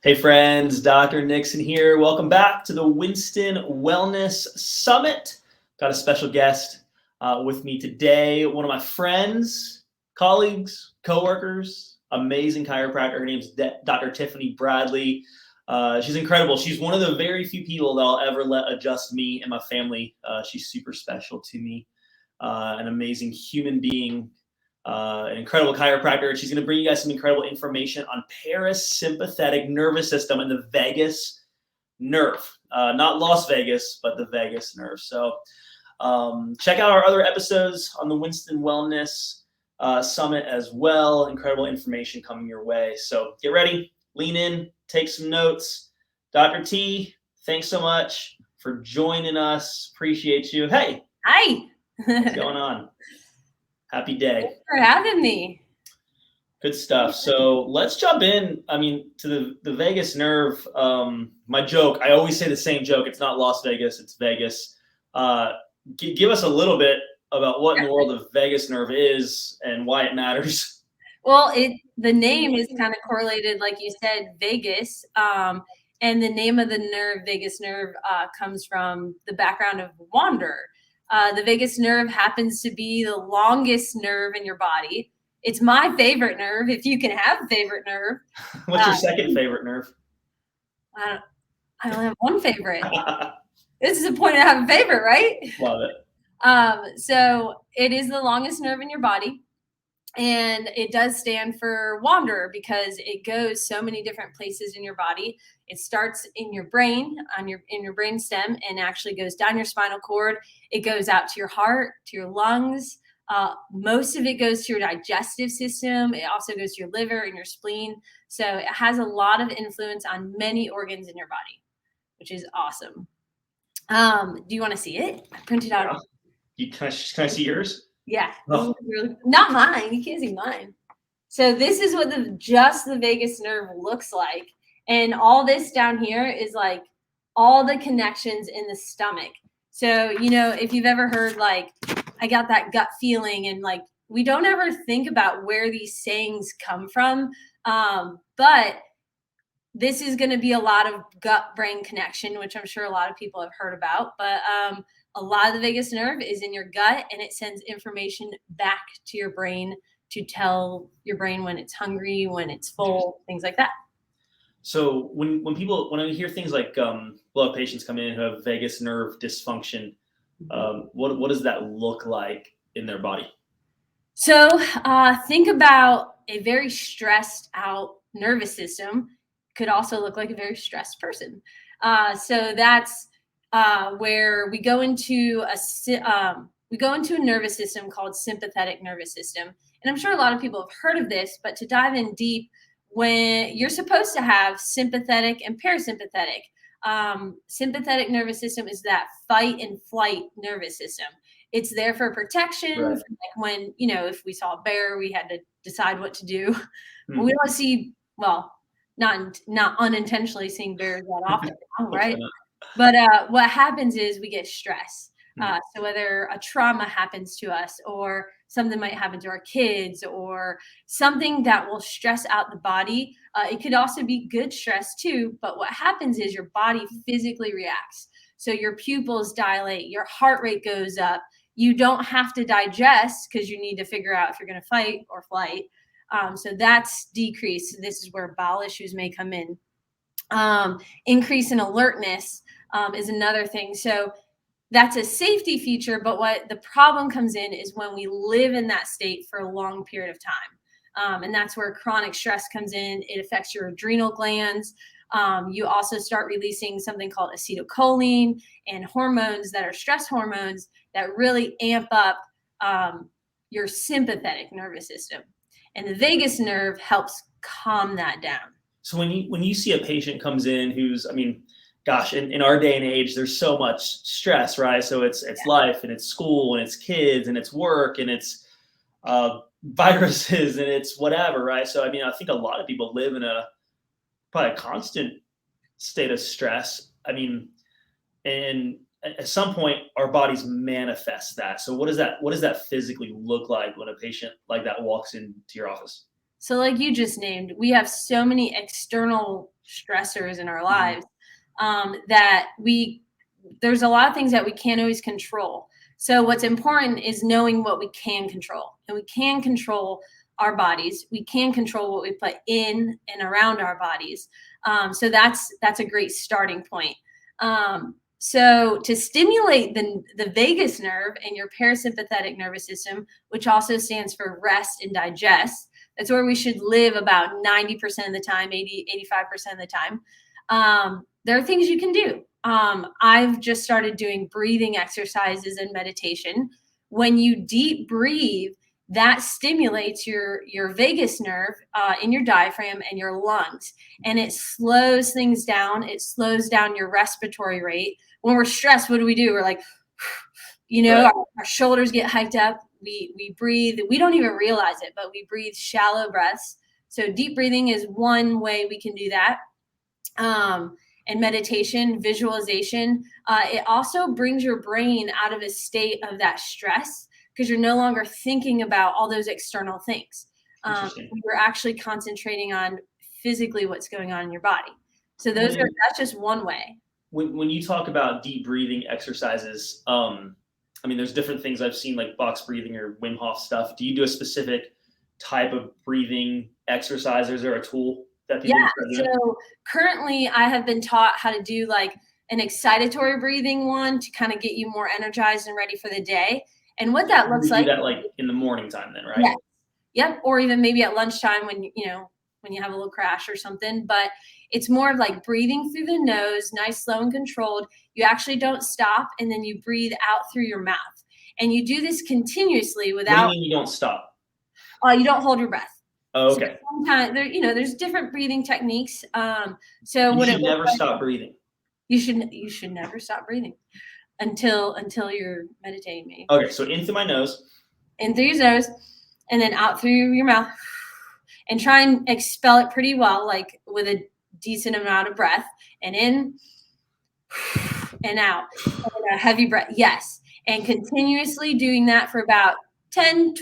Hey friends, Dr. Nixon here. Welcome back to the Winston Wellness Summit. Got a special guest with me today. One of my friends, colleagues, coworkers, amazing chiropractor. Her name's Dr. Tiffany Bradley. She's incredible. She's one of the very few people that I'll ever let adjust me and my family. She's super special to me. An amazing human being. An incredible chiropractor. She's going to bring you guys some incredible information on parasympathetic nervous system and the vagus nerve. Not Las Vegas, but the vagus nerve. So check out our other episodes on the Winston Wellness Summit as well. Incredible information coming your way. So get ready, lean in, take some notes. Dr. T, thanks so much for joining us. Appreciate you. Hey. Hi. What's going on? Happy day. Thanks for having me. Good stuff. So let's jump in. To the vagus nerve. My joke, I always say the same joke. It's not Las Vegas, it's Vegas. Give us a little bit about what in the world the vagus nerve is and why it matters. Well, the name is kind of correlated, like you said, Vegas. And the name of the nerve, vagus nerve, comes from the background of wander. The vagus nerve happens to be the longest nerve in your body. It's my favorite nerve, if you can have a favorite nerve. What's your second favorite nerve? I only have one favorite. This is the point of having a favorite, right? Love it. So it is the longest nerve in your body. And it does stand for wander because it goes so many different places in your body. It starts in your brain, in your brain stem, and actually goes down your spinal cord. It goes out to your heart, to your lungs. Most of it goes to your digestive system. It also goes to your liver and your spleen. So it has a lot of influence on many organs in your body, which is awesome. Do you want to see it? I printed out. Can I see yours? Yeah, not mine. You can't see mine. So this is what just the vagus nerve looks like. And all this down here is like all the connections in the stomach. So, if you've ever heard, like, I got that gut feeling, and like, we don't ever think about where these sayings come from. But this is going to be a lot of gut brain connection, which I'm sure a lot of people have heard about. But a lot of the vagus nerve is in your gut, and it sends information back to your brain to tell your brain when it's hungry, when it's full, things like that. So when I hear things like a lot of patients come in who have vagus nerve dysfunction, what does that look like in their body? So think about a very stressed out nervous system. Could also look like a very stressed person. So that's where we go into a nervous system called sympathetic nervous system. And I'm sure a lot of people have heard of this, but to dive in deep, when you're supposed to have sympathetic and parasympathetic. Sympathetic nervous system is that fight and flight nervous system. It's there for protection. Right. Like when, if we saw a bear, we had to decide what to do. We don't see, not unintentionally seeing bears that often, right? But what happens is we get stress. So whether a trauma happens to us or something might happen to our kids or something that will stress out the body, it could also be good stress too. But what happens is your body physically reacts. So your pupils dilate, your heart rate goes up. You don't have to digest because you need to figure out if you're going to fight or flight. So that's decreased. This is where bowel issues may come in. Increase in alertness is another thing. So that's a safety feature, but what the problem comes in is when we live in that state for a long period of time. And that's where chronic stress comes in. It affects your adrenal glands. You also start releasing something called acetylcholine and hormones that are stress hormones that really amp up your sympathetic nervous system. And the vagus nerve helps calm that down. So when you see a patient comes in who's, gosh, in our day and age, there's so much stress, right? So it's life and it's school and it's kids and it's work and it's viruses and it's whatever, right? So, I think a lot of people live in probably a constant state of stress. And at some point our bodies manifest that. So what does that physically look like when a patient like that walks into your office? So like you just named, we have so many external stressors in our lives, that there's a lot of things that we can't always control. So what's important is knowing what we can control, and we can control our bodies. We can control what we put in and around our bodies. So that's a great starting point. So to stimulate the vagus nerve and your parasympathetic nervous system, which also stands for rest and digest, that's where we should live about 90% of the time, 85% of the time. There are things you can do. I've just started doing breathing exercises and meditation. When you deep breathe, that stimulates your vagus nerve in your diaphragm and your lungs, and it slows things down. It slows down your respiratory rate. When we're stressed, what do? We're like, Right. our shoulders get hiked up. We breathe. We don't even realize it, but we breathe shallow breaths. So deep breathing is one way we can do that. And meditation, visualization. It also brings your brain out of a state of that stress, because you're no longer thinking about all those external things. You're actually concentrating on physically what's going on in your body. So that's just one way. When you talk about deep breathing exercises, I mean, there's different things I've seen, like box breathing or Wim Hof stuff. Do you do a specific type of breathing exercise, or is there a tool that people do? So currently I have been taught how to do like an excitatory breathing one to kind of get you more energized and ready for the day. And what that looks like. You do that like in the morning time then, right? Yeah. Yep. Or even maybe at lunchtime when you have a little crash or something. But it's more of like breathing through the nose, nice, slow and controlled. You actually don't stop, and then you breathe out through your mouth. And you do this continuously without. What do you mean you don't stop? You don't hold your breath. Oh, okay. So sometimes there's different breathing techniques. So you should never stop breathing. You should never stop breathing until you're meditating, maybe. Okay, so in through my nose. In through your nose, and then out through your mouth, and try and expel it pretty well, like with a decent amount of breath, and in and out, and a heavy breath. Yes. And continuously doing that for about 10,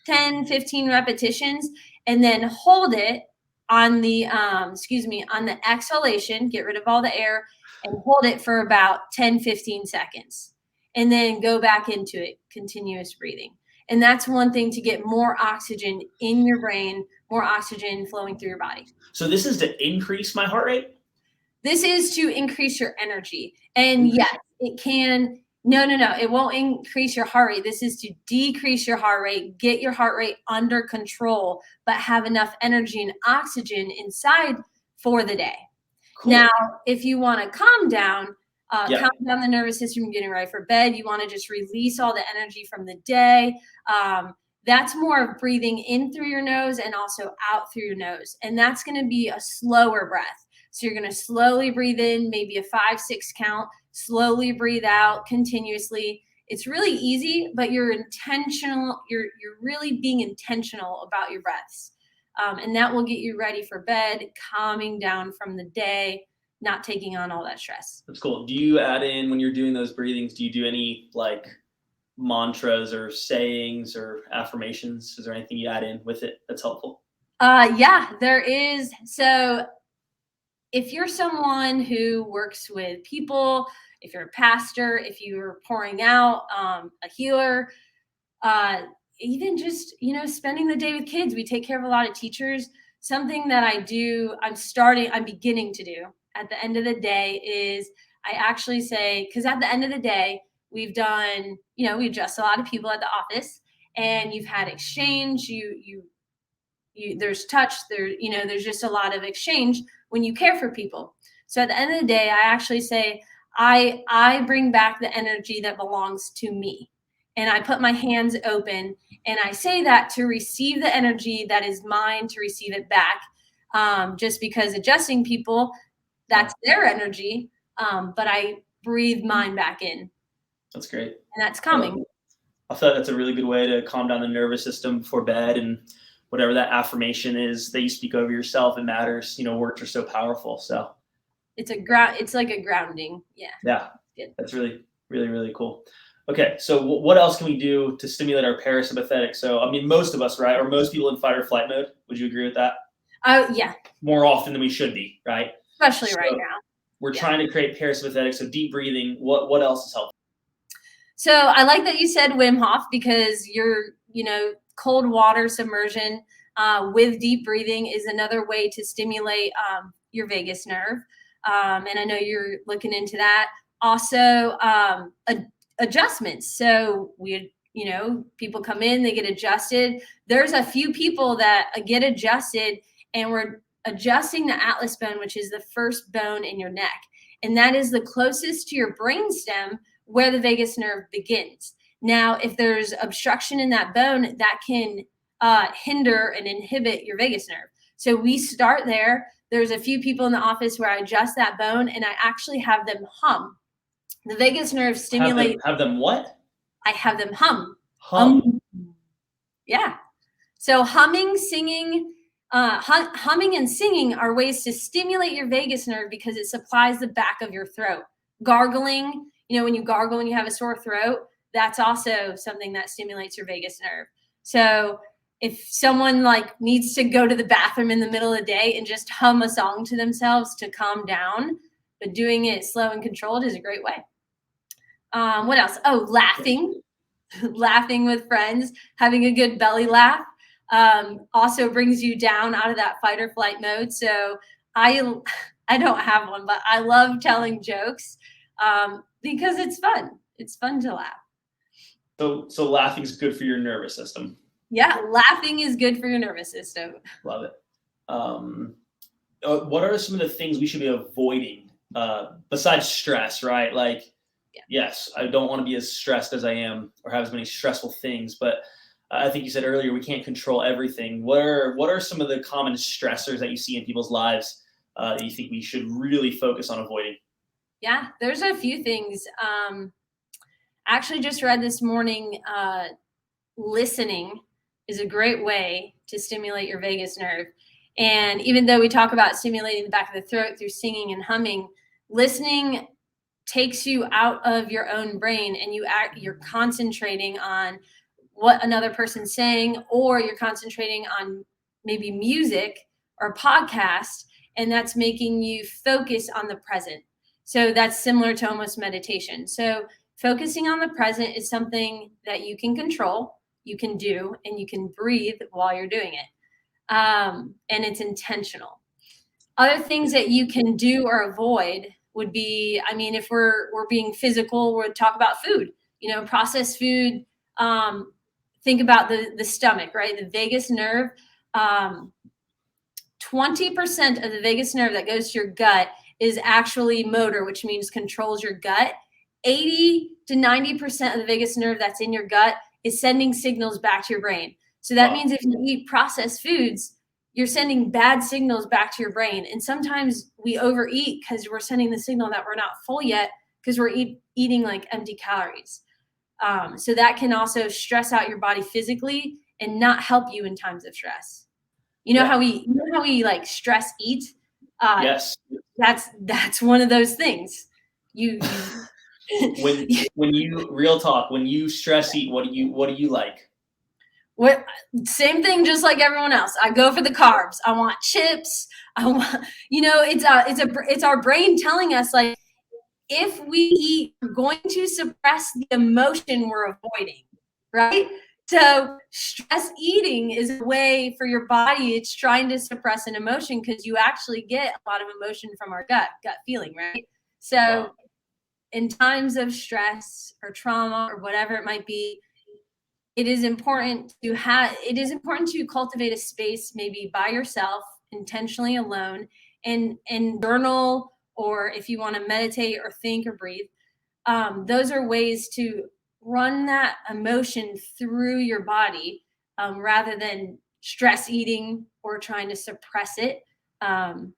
15 repetitions, and then hold it on the, on the exhalation, get rid of all the air, and hold it for about 10, 15 seconds. And then go back into it, continuous breathing. And that's one thing to get more oxygen in your brain, more oxygen flowing through your body. So this is to increase my heart rate? This is to increase your energy. And yes, it can. No, it won't increase your heart rate. This is to decrease your heart rate, get your heart rate under control, but have enough energy and oxygen inside for the day. Cool. Now, if you want to calm down the nervous system, getting ready for bed, you want to just release all the energy from the day. That's more of breathing in through your nose and also out through your nose. And that's going to be a slower breath. So you're going to slowly breathe in, maybe a 5-6 count, slowly breathe out continuously. It's really easy, but you're intentional. You're really being intentional about your breaths. And that will get you ready for bed, calming down from the day, not taking on all that stress. That's cool. Do you add in, when you're doing those breathings, do you do any like mantras or sayings or affirmations? Is there anything you add in with it that's helpful? Yeah, there is. So if you're someone who works with people, if you're a pastor, if you're pouring out, a healer, even just, spending the day with kids, we take care of a lot of teachers. Something that I do, I'm beginning to do at the end of the day is I actually say, because at the end of the day, we've done, we adjust a lot of people at the office, and you've had exchange, there's touch, there's just a lot of exchange when you care for people. So at the end of the day, I actually say, I bring back the energy that belongs to me. And I put my hands open, and I say that to receive the energy that is mine, to receive it back. Just because adjusting people, that's their energy. But I breathe mine back in. That's great. And that's calming. I feel like that's a really good way to calm down the nervous system before bed, and whatever that affirmation is that you speak over yourself, it matters. Words are so powerful. So it's like a grounding. Yeah. Yeah. Good. That's really, really, really cool. Okay. So what else can we do to stimulate our parasympathetic? So, I mean, most of us, right? Or most people in fight or flight mode. Would you agree with that? Yeah. More often than we should be, right? especially So right now. we're trying to create parasympathetic, so deep breathing. What else is helpful? So I like that you said Wim Hof, because cold water submersion with deep breathing is another way to stimulate your vagus nerve. And I know you're looking into that. Also, adjustments. So people come in, they get adjusted. There's a few people that get adjusted, and we're adjusting the atlas bone, which is the first bone in your neck. And that is the closest to your brainstem where the vagus nerve begins. Now, if there's obstruction in that bone, that can hinder and inhibit your vagus nerve. So we start there. There's a few people in the office where I adjust that bone, and I actually have them hum. The vagus nerve stimulate. Have them what? I have them hum. Hum. Yeah. So humming, singing, humming and singing are ways to stimulate your vagus nerve because it supplies the back of your throat. Gargling, when you gargle and you have a sore throat, that's also something that stimulates your vagus nerve. So if someone needs to go to the bathroom in the middle of the day and just hum a song to themselves to calm down, but doing it slow and controlled is a great way. What else? Oh, laughing. Laughing with friends, having a good belly laugh also brings you down out of that fight or flight mode. So I don't have one, but I love telling jokes because it's fun. It's fun to laugh. So laughing is good for your nervous system. Yeah, laughing is good for your nervous system. Love it. What are some of the things we should be avoiding besides stress, right? Yes, I don't want to be as stressed as I am or have as many stressful things, but I think you said earlier we can't control everything. What are some of the common stressors that you see in people's lives that you think we should really focus on avoiding? Yeah, there's a few things. Actually just read this morning, listening is a great way to stimulate your vagus nerve. And even though we talk about stimulating the back of the throat through singing and humming, listening takes you out of your own brain, and you're concentrating on what another person's saying, or you're concentrating on maybe music or podcast, and that's making you focus on the present. So that's similar to almost meditation. So focusing on the present is something that you can control, you can do, and you can breathe while you're doing it. And it's intentional. Other things that you can do or avoid would be, if we're being physical, we'll talk about food, processed food. Think about the stomach, right? The vagus nerve, 20% of the vagus nerve that goes to your gut is actually motor, which means controls your gut. 80 to 90% of the vagus nerve that's in your gut is sending signals back to your brain. So that means if you eat processed foods, you're sending bad signals back to your brain. And sometimes we overeat because we're sending the signal that we're not full yet because we're eating empty calories. So that can also stress out your body physically and not help you in times of stress. How we stress eat? Yes. That's one of those things. When you real talk, when you stress eat, what do you like? Same thing, just like everyone else. I go for the carbs. I want chips. I want, it's our brain telling us if we eat, we're going to suppress the emotion we're avoiding, right? So stress eating is a way for your body. It's trying to suppress an emotion because you actually get a lot of emotion from our gut feeling, right? So in times of stress or trauma or whatever it might be, it is important to cultivate a space maybe by yourself, intentionally alone, and journal, or if you want to meditate or think or breathe. Those are ways to run that emotion through your body rather than stress eating or trying to suppress it. And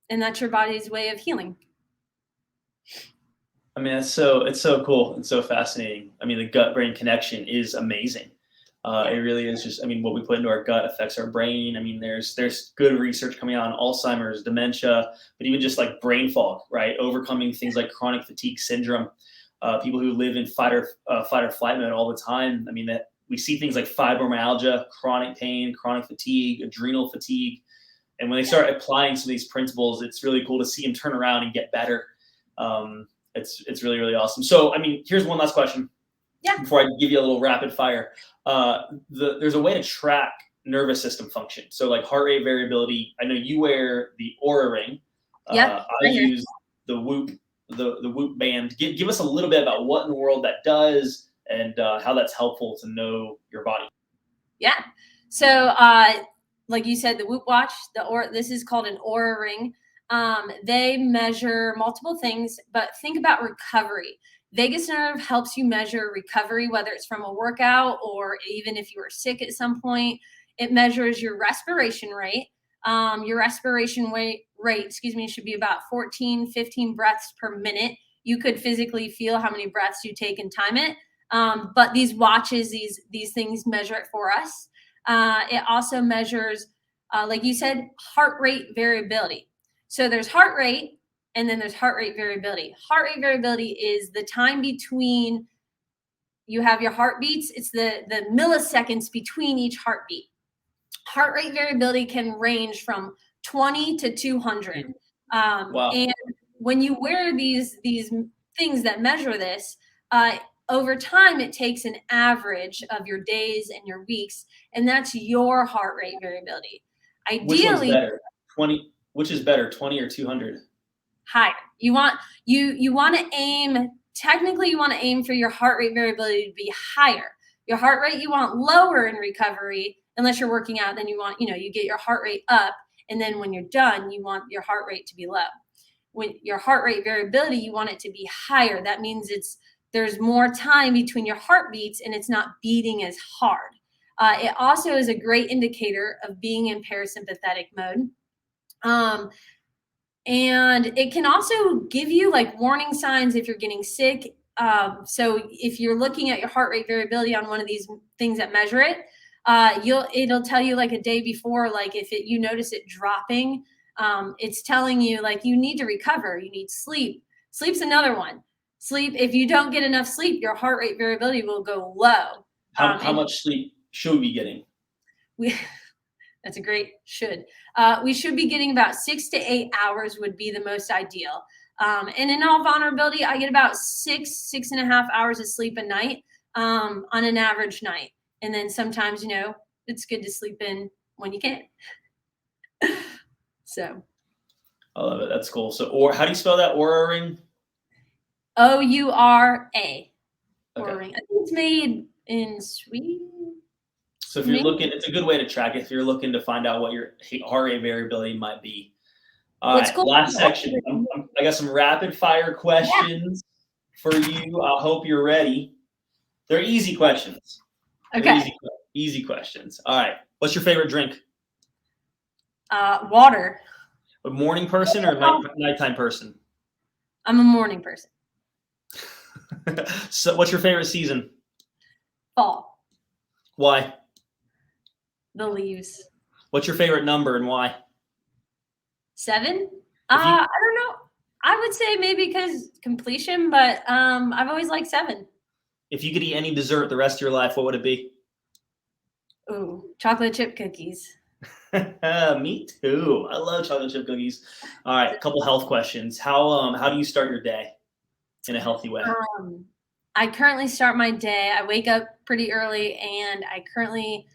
that's your body's way of healing. It's so cool and so fascinating. The gut-brain connection is amazing. It really is just, what we put into our gut affects our brain. There's good research coming out on Alzheimer's, dementia, but even just brain fog, right? Overcoming things like chronic fatigue syndrome. People who live in fight or flight mode all the time. That we see things like fibromyalgia, chronic pain, chronic fatigue, adrenal fatigue. And when they start applying some of these principles, it's really cool to see them turn around and get better. It's really, really awesome. So, I mean, here's one last question. Yeah. Before I give you a little rapid fire. There's a way to track nervous system function. So like heart rate variability. I know you wear the Aura ring. Yeah. I use the Whoop, the Whoop band. Give us a little bit about what in the world that does and how that's helpful to know your body. Yeah. So, like you said, the Whoop watch, this is called an Aura ring. They measure multiple things, but think about recovery. Vagus nerve helps you measure recovery, whether it's from a workout or even if you were sick at some point. It measures your respiration rate. Your respiration rate, should be about 14, 15 breaths per minute. You could physically feel how many breaths you take and time it. But these watches, these things measure it for us. It also measures, like you said, heart rate variability. So there's heart rate, and then there's heart rate variability. Heart rate variability is the time between you have your heartbeats. It's the milliseconds between each heartbeat. Heart rate variability can range from 20 to 200. Wow. And when you wear these things that measure this, over time, it takes an average of your days and your weeks, and that's your heart rate variability. Ideally, which is better, 20 or 200? Higher. You want to aim. Technically, you want to aim for your heart rate variability to be higher. Your heart rate you want lower in recovery, unless you're working out. Then you want, you get your heart rate up, and then when you're done, you want your heart rate to be low. When your heart rate variability, you want it to be higher. That means there's more time between your heartbeats and it's not beating as hard. It also is a great indicator of being in parasympathetic mode. And it can also give you like warning signs if you're getting sick. So if you're looking at your heart rate variability on one of these things that measure it, it'll tell you like a day before, like if you notice it dropping, it's telling you like you need to recover, you need sleep. Sleep's another one. Sleep, if you don't get enough sleep, your heart rate variability will go low. How much sleep should we be getting? That's a great should. We should be getting about 6 to 8 hours would be the most ideal. And in all vulnerability, I get about 6.5 hours of sleep a night on an average night. And then sometimes, it's good to sleep in when you can. So. I love it. That's cool. So, how do you spell that Aura ring? Oura. Okay. Aura ring. I think it's made in Sweden. So if you're looking, it's a good way to track it if you're looking to find out what your heart rate variability might be. All right, cool. Last section. I got some rapid fire questions for you. I hope you're ready. They're easy questions. Okay. Easy questions. All right. What's your favorite drink? Water. A morning person or nighttime person? I'm a morning person. So what's your favorite season? Fall. Why? The leaves. What's your favorite number and why? 7? I don't know. I would say maybe because completion, but I've always liked 7. If you could eat any dessert the rest of your life, what would it be? Ooh, chocolate chip cookies. Me too. I love chocolate chip cookies. All right, a couple health questions. How do you start your day in a healthy way? I currently start my day. I wake up pretty early and I currently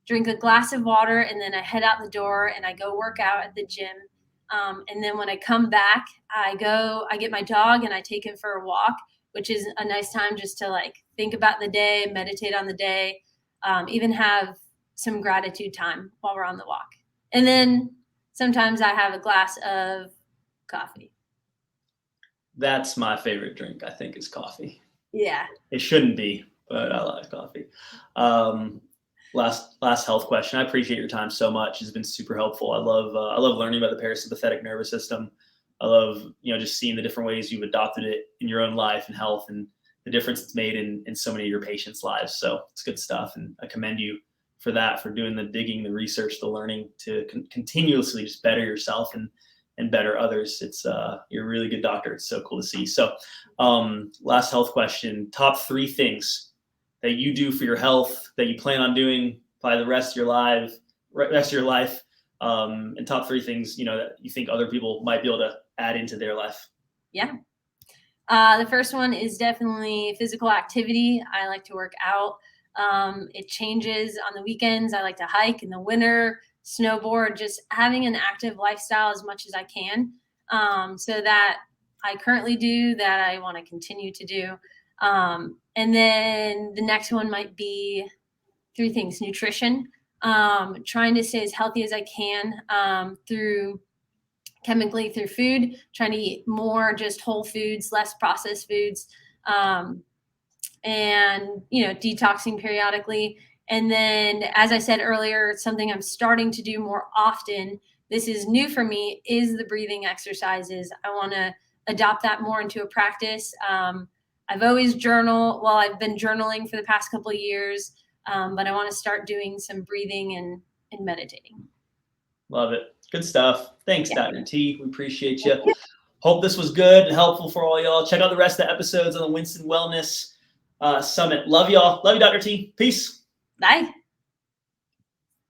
drink a glass of water, and then I head out the door and I go work out at the gym. And then when I come back, I get my dog and I take him for a walk, which is a nice time just to like think about the day, meditate on the day, even have some gratitude time while we're on the walk. And then sometimes I have a glass of coffee. That's my favorite drink, I think, is coffee. Yeah. It shouldn't be, but I like coffee. Last health question. I appreciate your time so much. It's been super helpful. I love learning about the parasympathetic nervous system. I love, just seeing the different ways you've adopted it in your own life and health and the difference it's made in so many of your patients' lives. So it's good stuff. And I commend you for that, for doing the digging, the research, the learning to continuously just better yourself and better others. You're a really good doctor. It's so cool to see. So last health question, top 3 things that you do for your health that you plan on doing by the rest of your life and top 3 things, that you think other people might be able to add into their life. Yeah. The first one is definitely physical activity. I like to work out. It changes on the weekends. I like to hike in the winter, snowboard, just having an active lifestyle as much as I can. So that I currently do, that I want to continue to do. And then the next one might be 3 things: nutrition, trying to stay as healthy as I can, chemically through food, trying to eat more just whole foods, less processed foods, and detoxing periodically. And then, as I said earlier, something I'm starting to do more often, this is new for me, is the breathing exercises. I want to adopt that more into a practice. I've always journal. Well, I've been journaling for the past couple of years, but I want to start doing some breathing and meditating. Love it. Good stuff. Thanks, Yeah. Dr. T. We appreciate you. Hope this was good and helpful for all y'all. Check out the rest of the episodes on the Winston Wellness Summit. Love y'all. Love you, Dr. T. Peace. Bye.